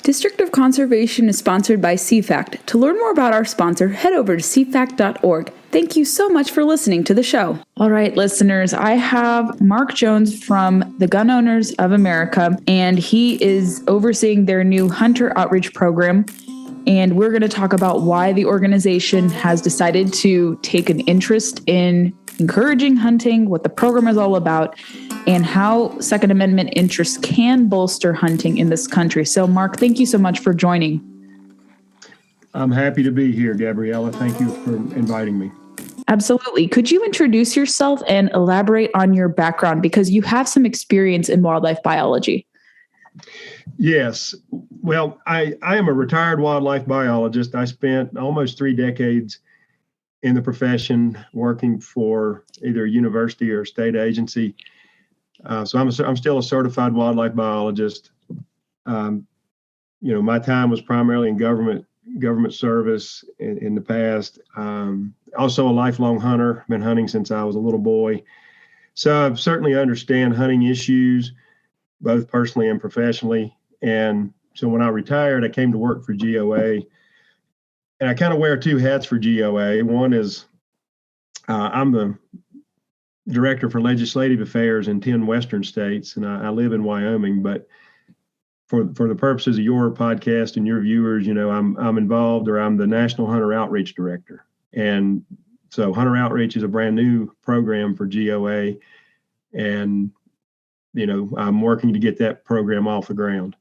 District of Conservation is sponsored by CFACT. To learn more about our sponsor, head over to cfact.org. Thank you so much for listening to the show. All right, listeners, I have Mark Jones from the Gun Owners of America, and he is overseeing their new hunter outreach program. And we're going to talk about why the organization has decided to take an interest in encouraging hunting, what the program is all about, and how Second Amendment interests can bolster hunting in this country. So, Mark, thank you so much for joining. I'm happy to be here, Gabriella. Thank you for inviting me. Absolutely. Could you introduce yourself and elaborate on your background? Because you have some experience in wildlife biology. Yes. Well, I am a retired wildlife biologist. I spent almost 3 decades in the profession working for either a university or a state agency. So I'm still a certified wildlife biologist. My time was primarily in government service in the past. Also a lifelong hunter, been hunting since I was a little boy. So I certainly understand hunting issues, both personally and professionally. And so when I retired, I came to work for GOA. And I kind of wear 2 hats for GOA. One is I'm the director for legislative affairs in 10 western states, and I live in Wyoming. But for the purposes of your podcast and your viewers, I'm involved, or I'm the National Hunter Outreach Director. And so Hunter Outreach is a brand new program for GOA. And, I'm working to get that program off the ground.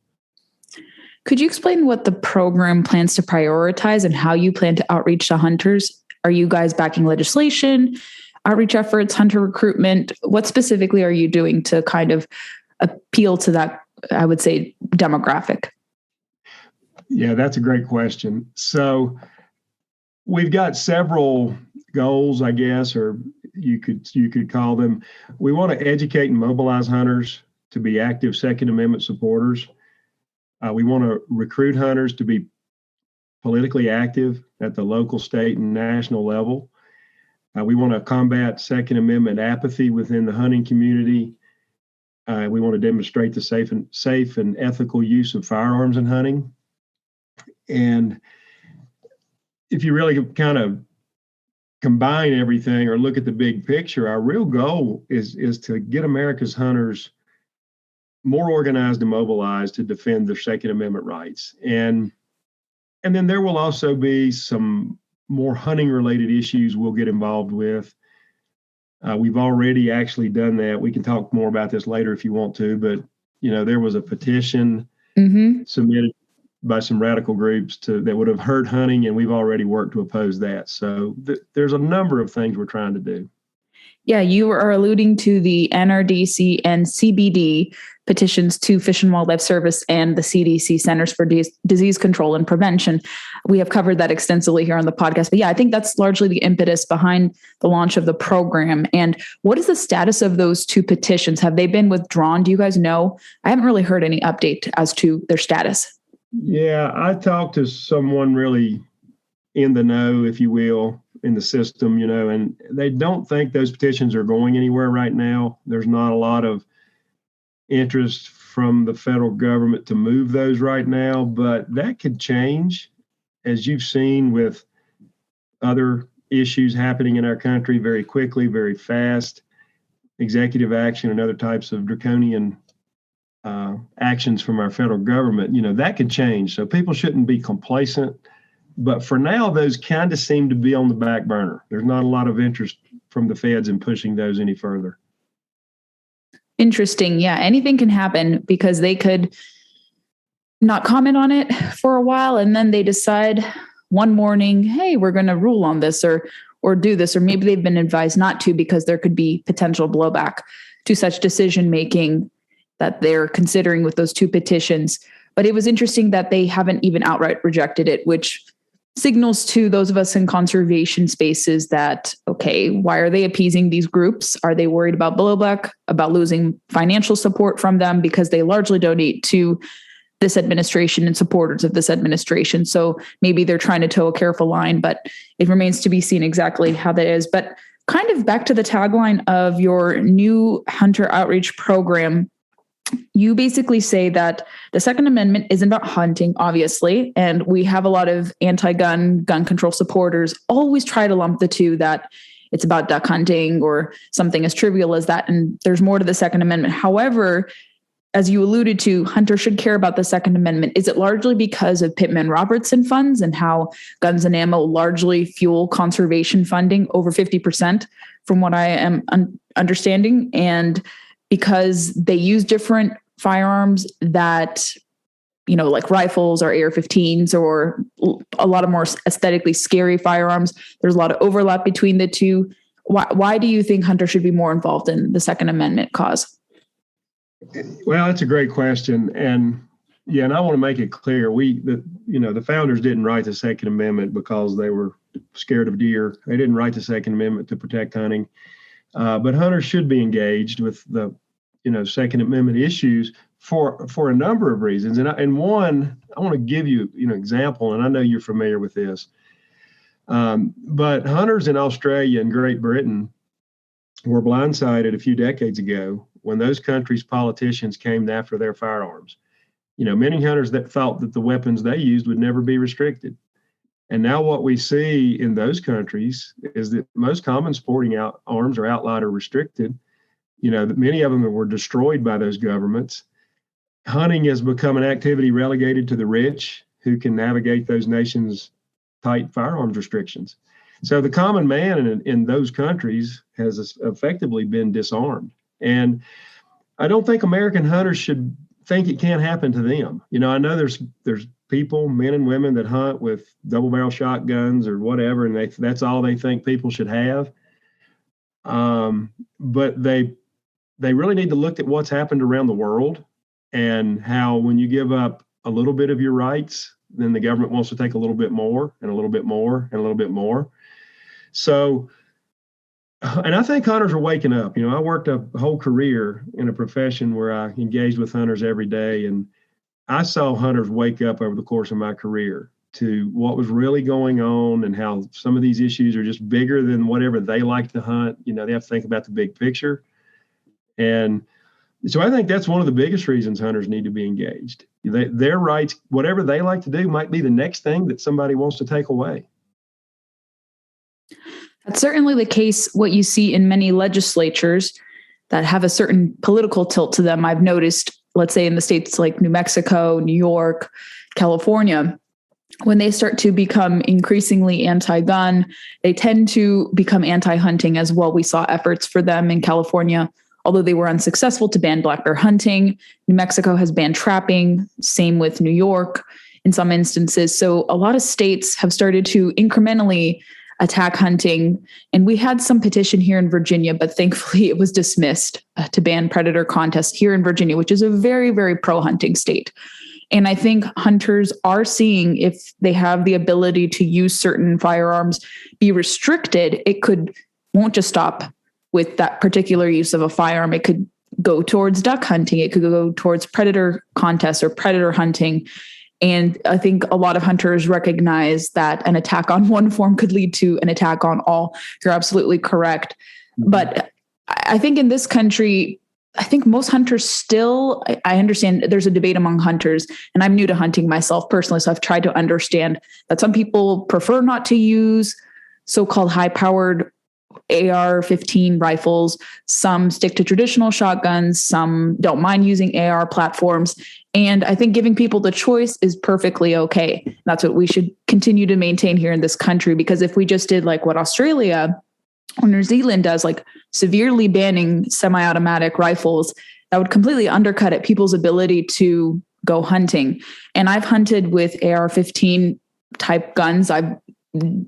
Could you explain what the program plans to prioritize and how you plan to outreach to hunters? Are you guys backing legislation, outreach efforts, hunter recruitment? What specifically are you doing to kind of appeal to that, I would say, demographic? Yeah, that's a great question. So we've got several goals, I guess, or you could call them. We want to educate and mobilize hunters to be active Second Amendment supporters. We want to recruit hunters to be politically active at the local, state, and national level. We want to combat Second Amendment apathy within the hunting community. We want to demonstrate the safe and ethical use of firearms in hunting. And if you really kind of combine everything or look at the big picture, our real goal is to get America's hunters more organized and mobilized to defend their Second Amendment rights. And then there will also be some more hunting related issues we'll get involved with. We've already actually done that. We can talk more about this later if you want to, but there was a petition submitted by some radical groups that would have hurt hunting, and we've already worked to oppose that. So there's a number of things we're trying to do. Yeah, you are alluding to the NRDC and CBD petitions to Fish and Wildlife Service and the CDC Centers for Disease Control and Prevention. We have covered that extensively here on the podcast. But yeah, I think that's largely the impetus behind the launch of the program. And what is the status of those 2 petitions? Have they been withdrawn? Do you guys know? I haven't really heard any update as to their status. Yeah, I talked to someone really in the know, if you will, in the system, and they don't think those petitions are going anywhere right now. There's not a lot of interest from the federal government to move those right now, but that could change, as you've seen with other issues happening in our country very quickly, very fast. Executive action and other types of draconian actions from our federal government, that could change. So people shouldn't be complacent. But for now, those kind of seem to be on the back burner. There's not a lot of interest from the feds in pushing those any further. Interesting. Yeah, anything can happen because they could not comment on it for a while, and then they decide one morning, hey, we're going to rule on this or do this, or maybe they've been advised not to because there could be potential blowback to such decision making that they're considering with those 2 petitions. But it was interesting that they haven't even outright rejected it, which signals to those of us in conservation spaces that, okay, why are they appeasing these groups? Are they worried about blowback, about losing financial support from them because they largely donate to this administration and supporters of this administration? So maybe they're trying to toe a careful line, but it remains to be seen exactly how that is. But kind of back to the tagline of your new hunter outreach program, you basically say that the Second Amendment isn't about hunting, obviously, and we have a lot of anti-gun, gun control supporters always try to lump the two, that it's about duck hunting or something as trivial as that, and there's more to the Second Amendment. However, as you alluded to, hunters should care about the Second Amendment. Is it largely because of Pittman-Robertson funds and how guns and ammo largely fuel conservation funding, over 50%, from what I am understanding, and because they use different firearms that, like rifles or AR-15s or a lot of more aesthetically scary firearms? There's a lot of overlap between the two. Why do you think hunters should be more involved in the Second Amendment cause? Well, that's a great question. And I want to make it clear, the founders didn't write the Second Amendment because they were scared of deer. They didn't write the Second Amendment to protect hunting. But hunters should be engaged with the, Second Amendment issues for a number of reasons. And one, I want to give you, an example, and I know you're familiar with this. But hunters in Australia and Great Britain were blindsided a few decades ago when those countries' politicians came after their firearms. Many hunters that thought that the weapons they used would never be restricted. And now what we see in those countries is that most common sporting arms are outlawed or restricted. That many of them were destroyed by those governments. Hunting has become an activity relegated to the rich who can navigate those nations' tight firearms restrictions. So the common man in those countries has effectively been disarmed. And I don't think American hunters should think it can't happen to them. I know there's people, men and women, that hunt with double barrel shotguns or whatever, and that's all they think people should have. But they really need to look at what's happened around the world and how when you give up a little bit of your rights, then the government wants to take a little bit more and a little bit more and a little bit more. So, and I think hunters are waking up. I worked a whole career in a profession where I engaged with hunters every day, and I saw hunters wake up over the course of my career to what was really going on and how some of these issues are just bigger than whatever they like to hunt. They have to think about the big picture. And so I think that's one of the biggest reasons hunters need to be engaged. Their rights, whatever they like to do, might be the next thing that somebody wants to take away. That's certainly the case, what you see in many legislatures that have a certain political tilt to them. I've noticed, let's say in the states like New Mexico, New York, California, when they start to become increasingly anti-gun, they tend to become anti-hunting as well. We saw efforts for them in California, although they were unsuccessful, to ban black bear hunting. New Mexico has banned trapping, same with New York in some instances. So a lot of states have started to incrementally attack hunting. And we had some petition here in Virginia, but thankfully it was dismissed to ban predator contests here in Virginia, which is a very, very pro-hunting state. And I think hunters are seeing, if they have the ability to use certain firearms be restricted, it won't just stop with that particular use of a firearm. It could go towards duck hunting. It could go towards predator contests or predator hunting. And I think a lot of hunters recognize that an attack on one form could lead to an attack on all. You're absolutely correct. But I think in this country, I think most hunters still, I understand there's a debate among hunters, and I'm new to hunting myself personally, so I've tried to understand that some people prefer not to use so-called high-powered AR-15 rifles. Some stick to traditional shotguns. Some don't mind using AR platforms. And I think giving people the choice is perfectly okay. That's what we should continue to maintain here in this country, because if we just did like what Australia or New Zealand does, like severely banning semi-automatic rifles, that would completely undercut people's ability to go hunting. And I've hunted with AR-15 type guns. I've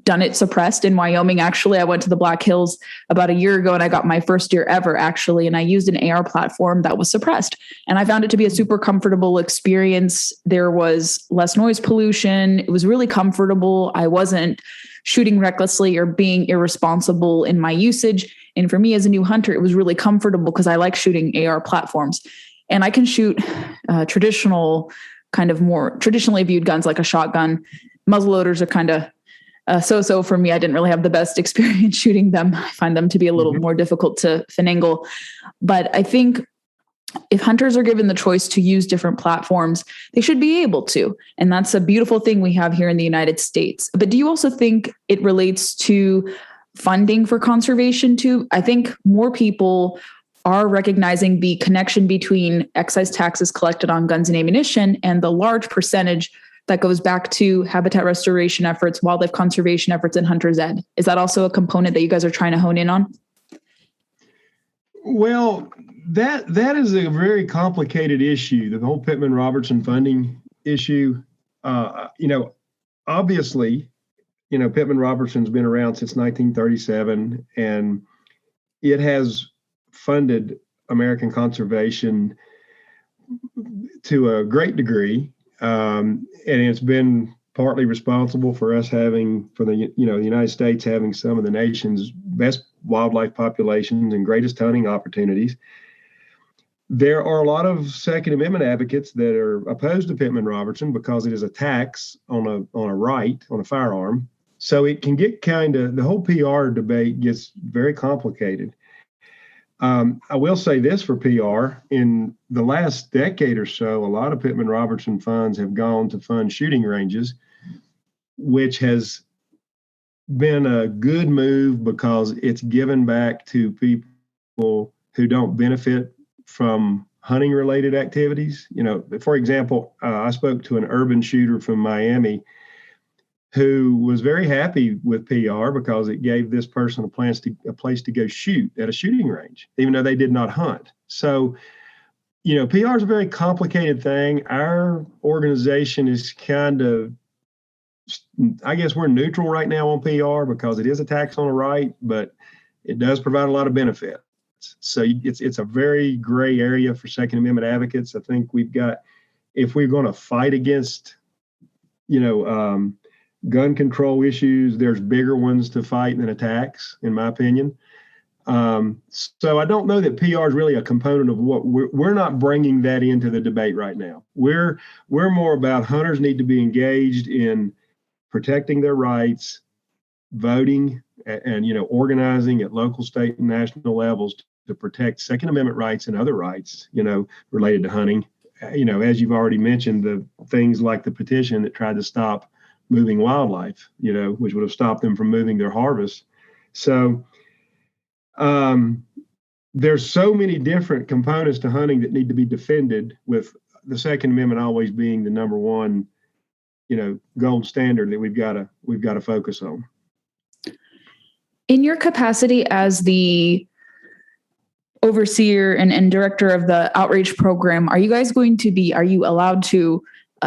done it suppressed in Wyoming. Actually, I went to the Black Hills about a year ago and I got my first deer ever, actually. And I used an AR platform that was suppressed. And I found it to be a super comfortable experience. There was less noise pollution. It was really comfortable. I wasn't shooting recklessly or being irresponsible in my usage. And for me as a new hunter, it was really comfortable because I like shooting AR platforms. And I can shoot traditional, kind of more traditionally viewed guns like a shotgun. Muzzleloaders are kind of so for me. I didn't really have the best experience shooting them. I find them to be a little more difficult to finagle. But I think if hunters are given the choice to use different platforms, they should be able to. And that's a beautiful thing we have here in the United States. But do you also think it relates to funding for conservation too? I think more people are recognizing the connection between excise taxes collected on guns and ammunition and the large percentage that goes back to habitat restoration efforts, wildlife conservation efforts, and hunter's ed. Is that also a component that you guys are trying to hone in on? Well, that is a very complicated issue, the whole Pittman-Robertson funding issue. Obviously, Pittman-Robertson's been around since 1937, and it has funded American conservation to a great degree. And it's been partly responsible for us having, for the United States having some of the nation's best wildlife populations and greatest hunting opportunities. There are a lot of Second Amendment advocates that are opposed to Pittman-Robertson because it is a tax on a firearm. So it can get the whole PR debate gets very complicated. I will say this for PR, in the last decade or so, a lot of Pittman-Robertson funds have gone to fund shooting ranges, which has been a good move because it's given back to people who don't benefit from hunting related activities. For example, I spoke to an urban shooter from Miami who was very happy with PR because it gave this person a place to go shoot at a shooting range, even though they did not hunt. So, PR is a very complicated thing. Our organization is I guess we're neutral right now on PR because it is a tax on a right, but it does provide a lot of benefits. So it's a very gray area for Second Amendment advocates. I think if we're going to fight against, gun control issues, there's bigger ones to fight than a tax, in my opinion. So I don't know that PR is really a component of what we're not bringing that into the debate right now. We're more about hunters need to be engaged in protecting their rights, voting, and organizing at local, state, and national levels to protect Second Amendment rights and other rights, related to hunting. As you've already mentioned, the things like the petition that tried to stop moving wildlife, which would have stopped them from moving their harvest. So there's so many different components to hunting that need to be defended, with the Second Amendment always being the number one, gold standard that we've got to focus on. In your capacity as the overseer and director of the outreach program, are you allowed to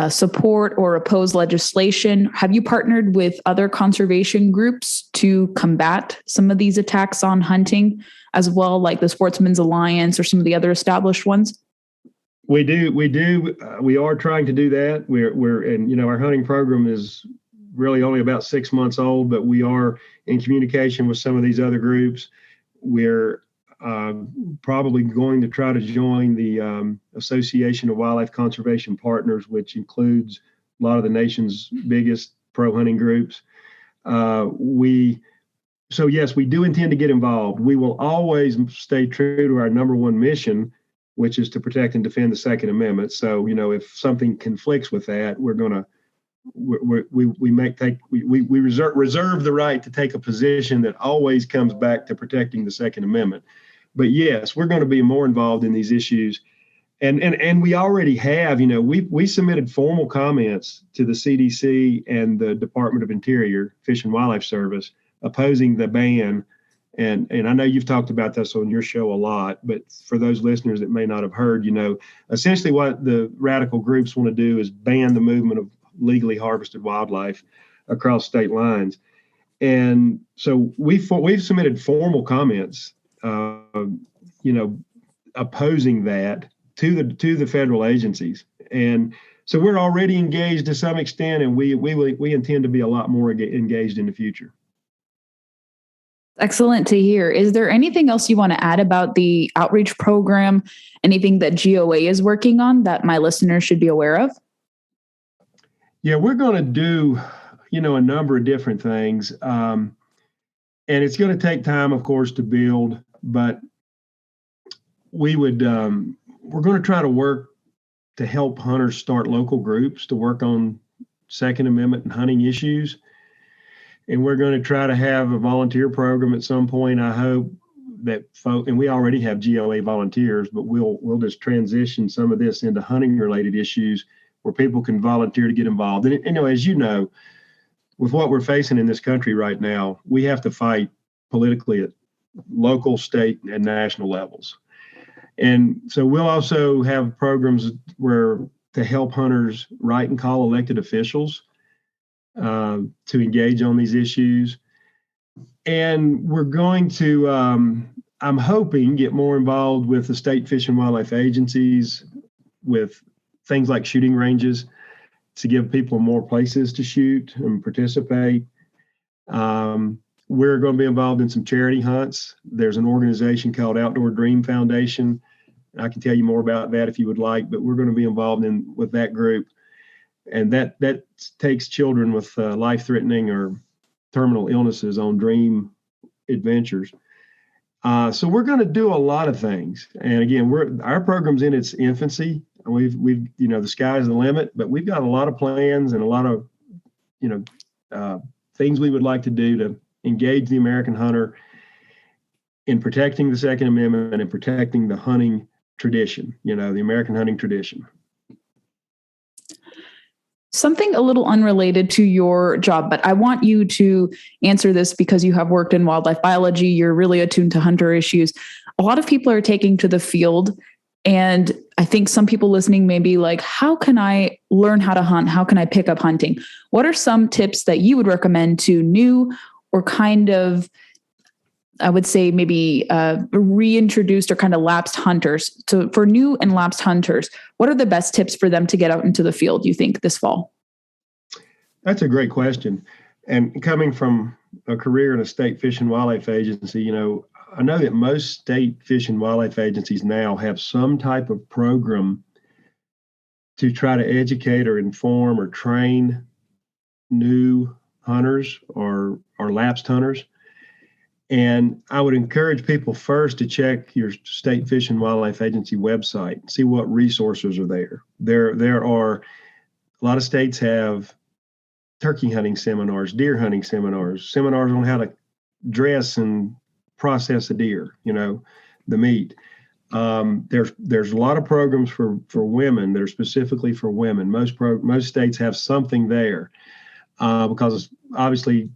support or oppose legislation? Have you partnered with other conservation groups to combat some of these attacks on hunting as well, like the Sportsmen's Alliance or some of the other established ones? We do. We are trying to do that. And our hunting program is really only about 6 months old, but we are in communication with some of these other groups. We're probably going to try to join the Association of Wildlife Conservation Partners, which includes a lot of the nation's biggest pro-hunting groups. So yes, we do intend to get involved. We will always stay true to our number one mission, which is to protect and defend the Second Amendment. So, if something conflicts with that, we reserve the right to take a position that always comes back to protecting the Second Amendment. But yes, we're going to be more involved in these issues. And we already have, we submitted formal comments to the CDC and the Department of Interior, Fish and Wildlife Service, opposing the ban. And I know you've talked about this on your show a lot, but for those listeners that may not have heard, essentially what the radical groups want to do is ban the movement of legally harvested wildlife across state lines. And so we've submitted formal comments, opposing that to the federal agencies. And so we're already engaged to some extent, and we intend to be a lot more engaged in the future. Excellent to hear. Is there anything else you want to add about the outreach program? Anything that GOA is working on that my listeners should be aware of? Yeah, we're going to do, a number of different things. And it's going to take time, of course, to build, but we would we're going to try to work to help hunters start local groups to work on Second Amendment and hunting issues. And we're going to try to have a volunteer program at some point. I hope that and we already have GOA volunteers, but we'll just transition some of this into hunting related issues where people can volunteer to get involved. And as you know, with what we're facing in this country right now, we have to fight politically at local, state, and national levels. And so we'll also have programs to help hunters write and call elected officials to engage on these issues. And we're going to, I'm hoping, get more involved with the state fish and wildlife agencies with things like shooting ranges to give people more places to shoot and participate. We're going to be involved in some charity hunts. There's an organization called Outdoor Dream Foundation. I can tell you more about that if you would like, but we're going to be involved with that group. And that takes children with life-threatening or terminal illnesses on dream adventures. So we're going to do a lot of things. And again, our program's in its infancy. We've the sky's the limit, but we've got a lot of plans and a lot of things we would like to do to engage the American hunter in protecting the Second Amendment and protecting the hunting tradition, the American hunting tradition. Something a little unrelated to your job, but I want you to answer this because you have worked in wildlife biology. You're really attuned to hunter issues. A lot of people are taking to the field, and I think some people listening may be like, how can I learn how to hunt? How can I pick up hunting? What are some tips that you would recommend to new or kind of, I would say maybe reintroduced or kind of lapsed hunters? So for new and lapsed hunters, what are the best tips for them to get out into the field, you think, this fall? That's a great question. And coming from a career in a state fish and wildlife agency, I know that most state fish and wildlife agencies now have some type of program to try to educate or inform or train new hunters or lapsed hunters. And I would encourage people first to check your state fish and wildlife agency website, see what resources are there. There are a lot of states have turkey hunting seminars, deer hunting seminars on how to dress and process a deer, the meat. There's a lot of programs for women that are specifically for women. Most states have something there because obviously,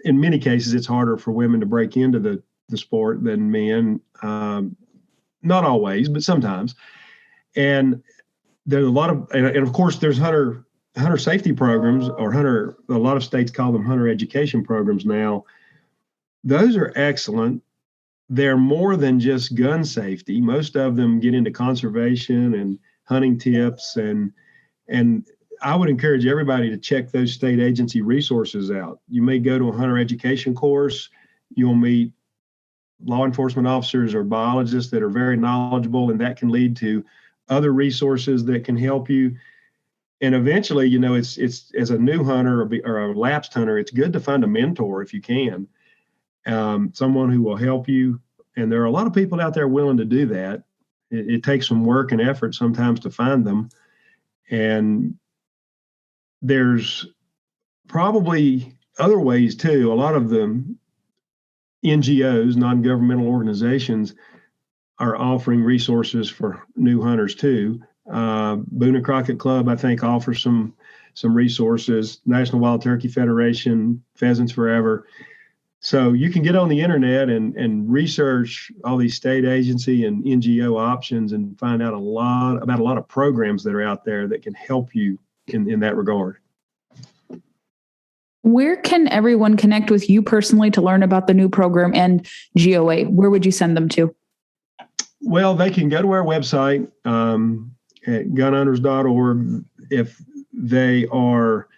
in many cases, it's harder for women to break into the sport than men. Not always, but sometimes. And there's a lot of, and of course, there's hunter safety programs a lot of states call them hunter education programs now. Those are excellent. They're more than just gun safety. Most of them get into conservation and hunting tips. And I would encourage everybody to check those state agency resources out. You may go to a hunter education course. You'll meet law enforcement officers or biologists that are very knowledgeable, and that can lead to other resources that can help you. And eventually, it's as a new hunter or a lapsed hunter, it's good to find a mentor if you can, someone who will help you. And there are a lot of people out there willing to do that. It takes some work and effort sometimes to find them. And there's probably other ways too. A lot of the NGOs, non-governmental organizations, are offering resources for new hunters too. Boone and Crockett Club, I think, offers some resources. National Wild Turkey Federation, Pheasants Forever. So you can get on the internet and research all these state agency and NGO options and find out about a lot of programs that are out there that can help you in that regard. Where can everyone connect with you personally to learn about the new program and GOA? Where would you send them to? Well, they can go to our website at gunhunters.org. If they are,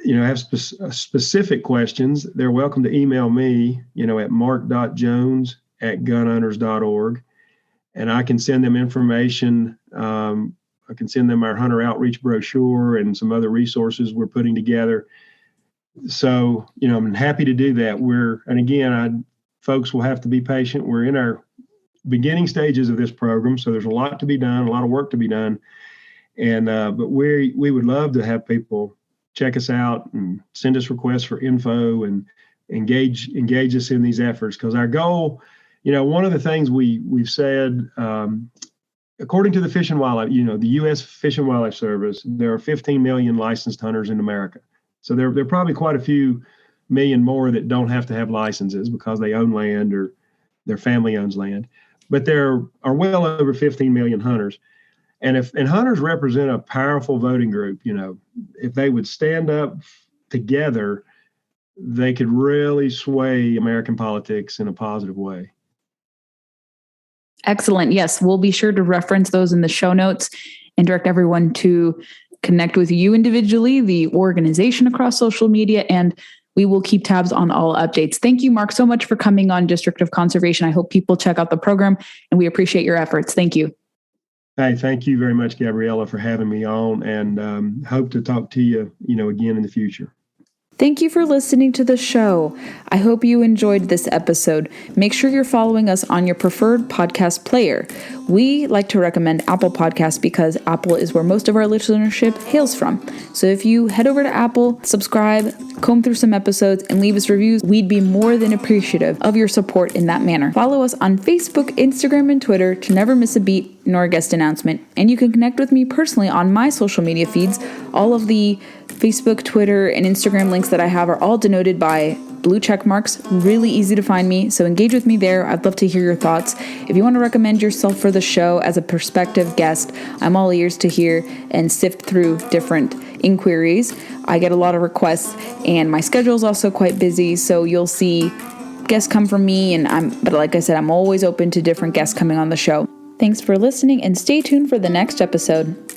have specific questions, they're welcome to email me, at mark.jones@gunhunters.org. And I can send them information. I can send them our hunter outreach brochure and some other resources we're putting together. So, I'm happy to do that. Folks will have to be patient. We're in our beginning stages of this program, so there's a lot to be done, a lot of work to be done. And but we would love to have people check us out and send us requests for info and engage us in these efforts, because our goal, one of the things we've said, according to the Fish and Wildlife, the U.S. Fish and Wildlife Service, there are 15 million licensed hunters in America. So there are probably quite a few million more that don't have to have licenses because they own land or their family owns land. But there are well over 15 million hunters. And hunters represent a powerful voting group, if they would stand up together, they could really sway American politics in a positive way. Excellent. Yes, we'll be sure to reference those in the show notes and direct everyone to connect with you individually, the organization across social media, and we will keep tabs on all updates. Thank you, Mark, so much for coming on District of Conservation. I hope people check out the program, and we appreciate your efforts. Thank you. Hey, thank you very much, Gabriella, for having me on, and hope to talk to you, again in the future. Thank you for listening to the show. I hope you enjoyed this episode. Make sure you're following us on your preferred podcast player. We like to recommend Apple Podcasts because Apple is where most of our listenership hails from. So if you head over to Apple, subscribe, comb through some episodes, and leave us reviews, we'd be more than appreciative of your support in that manner. Follow us on Facebook, Instagram, and Twitter to never miss a beat nor a guest announcement. And you can connect with me personally on my social media feeds. All of the Facebook, Twitter, and Instagram links that I have are all denoted by blue check marks. Really easy to find me, so engage with me there. I'd love to hear your thoughts. If you want to recommend yourself for the show as a prospective guest, I'm all ears to hear and sift through different inquiries. I get a lot of requests, and my schedule is also quite busy, so you'll see guests come from me, but like I said, I'm always open to different guests coming on the show. Thanks for listening, and stay tuned for the next episode.